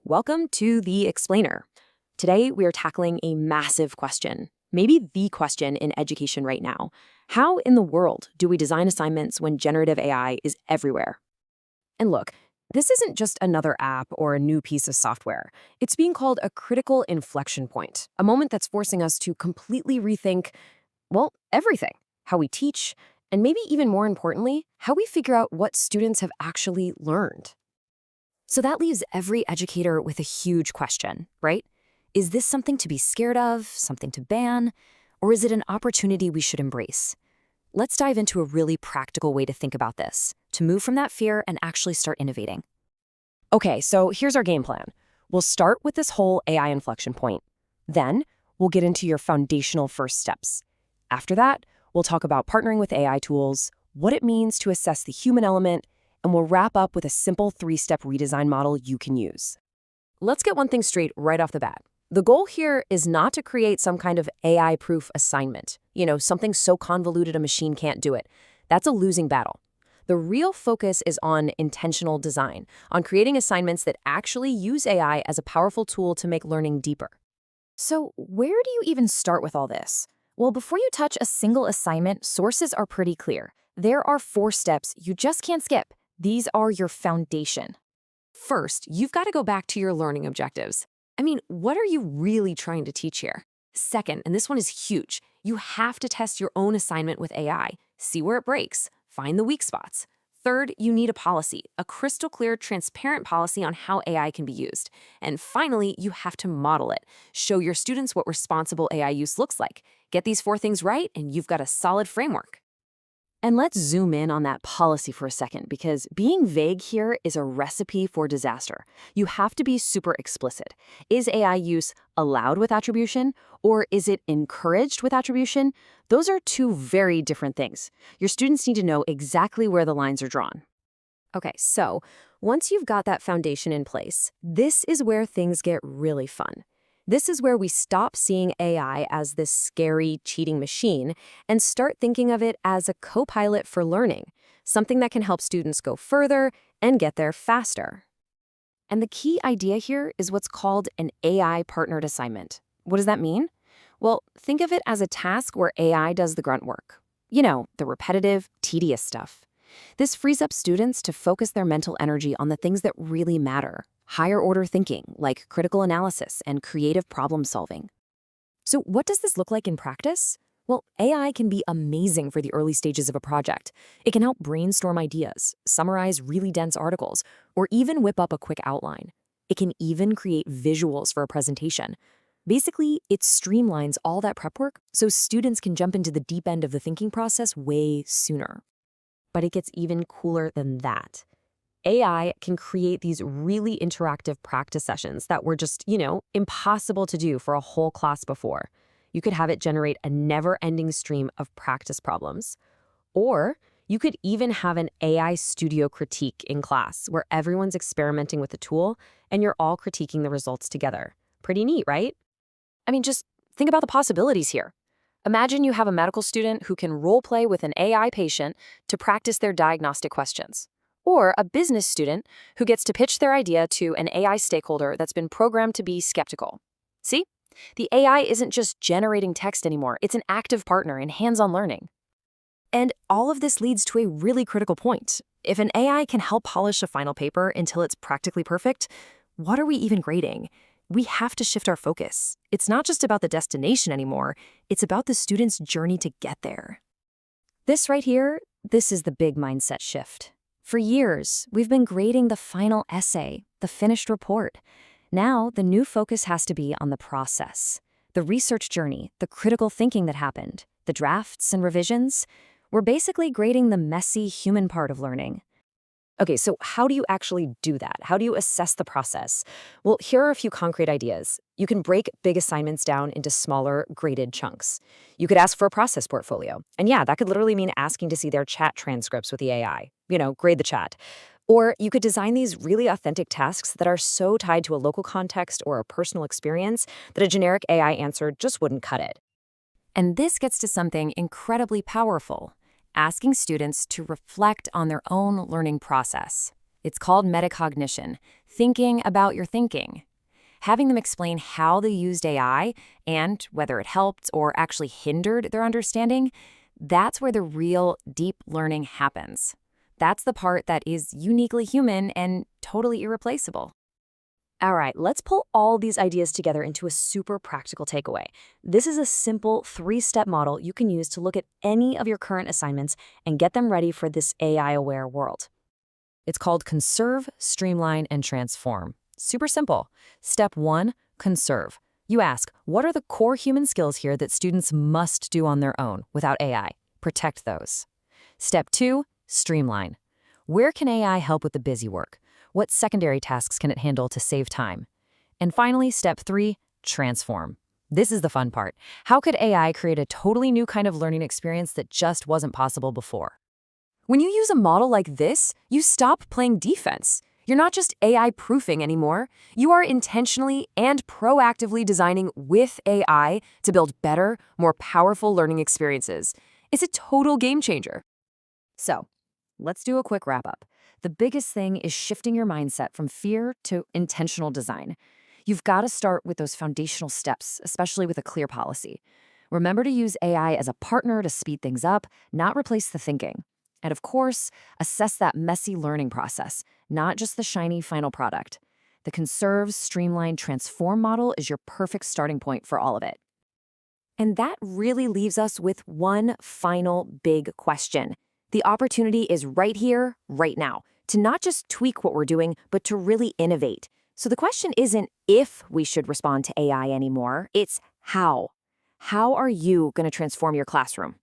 Welcome to The Explainer. Today, we are tackling a massive question, maybe the question in education right now. How in the world do we design assignments when generative AI is everywhere? And look, this isn't just another app or a new piece of software. It's being called a critical inflection point, a moment that's forcing us to completely rethink, well, everything. How we teach, and maybe even more importantly, how we figure out what students have actually learned. So that leaves every educator with a huge question, right? Is this something to be scared of, something to ban, or is it an opportunity we should embrace? Let's dive into a really practical way to think about this, to move from that fear and actually start innovating. Okay, so here's our game plan. We'll start with this whole AI inflection point. Then, we'll get into your foundational first steps. After that, we'll talk about partnering with AI tools, what it means to assess the human element, and we'll wrap up with a simple 3-step redesign model you can use. Let's get one thing straight right off the bat. The goal here is not to create some kind of AI-proof assignment, something so convoluted a machine can't do it. That's a losing battle. The real focus is on intentional design, on creating assignments that actually use AI as a powerful tool to make learning deeper. So where do you even start with all this? Well, before you touch a single assignment, sources are pretty clear. There are 4 steps you just can't skip. These are your foundation. First, you've got to go back to your learning objectives. What are you really trying to teach here? Second, and this one is huge, you have to test your own assignment with AI, see where it breaks, find the weak spots. Third, you need a policy, a crystal clear, transparent policy on how AI can be used. And finally, you have to model it. Show your students what responsible AI use looks like. Get these 4 things right, and you've got a solid framework. And let's zoom in on that policy for a second, because being vague here is a recipe for disaster. You have to be super explicit. Is AI use allowed with attribution, or is it encouraged with attribution? Those are 2 very different things. Your students need to know exactly where the lines are drawn. Okay, so once you've got that foundation in place, this is where things get really fun. This is where we stop seeing AI as this scary, cheating machine and start thinking of it as a co-pilot for learning, something that can help students go further and get there faster. And the key idea here is what's called an AI-partnered assignment. What does that mean? Well, think of it as a task where AI does the grunt work. The repetitive, tedious stuff. This frees up students to focus their mental energy on the things that really matter. Higher order thinking, like critical analysis and creative problem solving. So what does this look like in practice? Well, AI can be amazing for the early stages of a project. It can help brainstorm ideas, summarize really dense articles, or even whip up a quick outline. It can even create visuals for a presentation. Basically, it streamlines all that prep work so students can jump into the deep end of the thinking process way sooner. But it gets even cooler than that. AI can create these really interactive practice sessions that were just, impossible to do for a whole class before. You could have it generate a never-ending stream of practice problems. Or you could even have an AI studio critique in class where everyone's experimenting with the tool and you're all critiquing the results together. Pretty neat, right? Just think about the possibilities here. Imagine you have a medical student who can role-play with an AI patient to practice their diagnostic questions. Or a business student who gets to pitch their idea to an AI stakeholder that's been programmed to be skeptical. See? The AI isn't just generating text anymore, it's an active partner in hands-on learning. And all of this leads to a really critical point. If an AI can help polish a final paper until it's practically perfect, what are we even grading? We have to shift our focus. It's not just about the destination anymore, it's about the student's journey to get there. This right here, this is the big mindset shift. For years, we've been grading the final essay, the finished report. Now, the new focus has to be on the process, the research journey, the critical thinking that happened, the drafts and revisions. We're basically grading the messy human part of learning. Okay, so how do you actually do that? How do you assess the process? Well, here are a few concrete ideas. You can break big assignments down into smaller, graded chunks. You could ask for a process portfolio. And yeah, that could literally mean asking to see their chat transcripts with the AI. Grade the chat. Or you could design these really authentic tasks that are so tied to a local context or a personal experience that a generic AI answer just wouldn't cut it. And this gets to something incredibly powerful. Asking students to reflect on their own learning process. It's called metacognition, thinking about your thinking. Having them explain how they used AI and whether it helped or actually hindered their understanding, that's where the real deep learning happens. That's the part that is uniquely human and totally irreplaceable. All right, let's pull all these ideas together into a super practical takeaway. This is a simple 3-step model you can use to look at any of your current assignments and get them ready for this AI-aware world. It's called conserve, streamline, and transform. Super simple. Step 1, conserve. You ask, what are the core human skills here that students must do on their own without AI? Protect those. Step 2, streamline. Where can AI help with the busy work? What secondary tasks can it handle to save time? And finally, step 3, transform. This is the fun part. How could AI create a totally new kind of learning experience that just wasn't possible before? When you use a model like this, you stop playing defense. You're not just AI proofing anymore. You are intentionally and proactively designing with AI to build better, more powerful learning experiences. It's a total game changer. So, let's do a quick wrap-up. The biggest thing is shifting your mindset from fear to intentional design. You've got to start with those foundational steps, especially with a clear policy. Remember to use AI as a partner to speed things up, not replace the thinking. And of course, assess that messy learning process, not just the shiny final product. The conserve, streamline, transform model is your perfect starting point for all of it. And that really leaves us with one final big question. The opportunity is right here, right now, to not just tweak what we're doing, but to really innovate. So the question isn't if we should respond to AI anymore, it's how. How are you going to transform your classroom?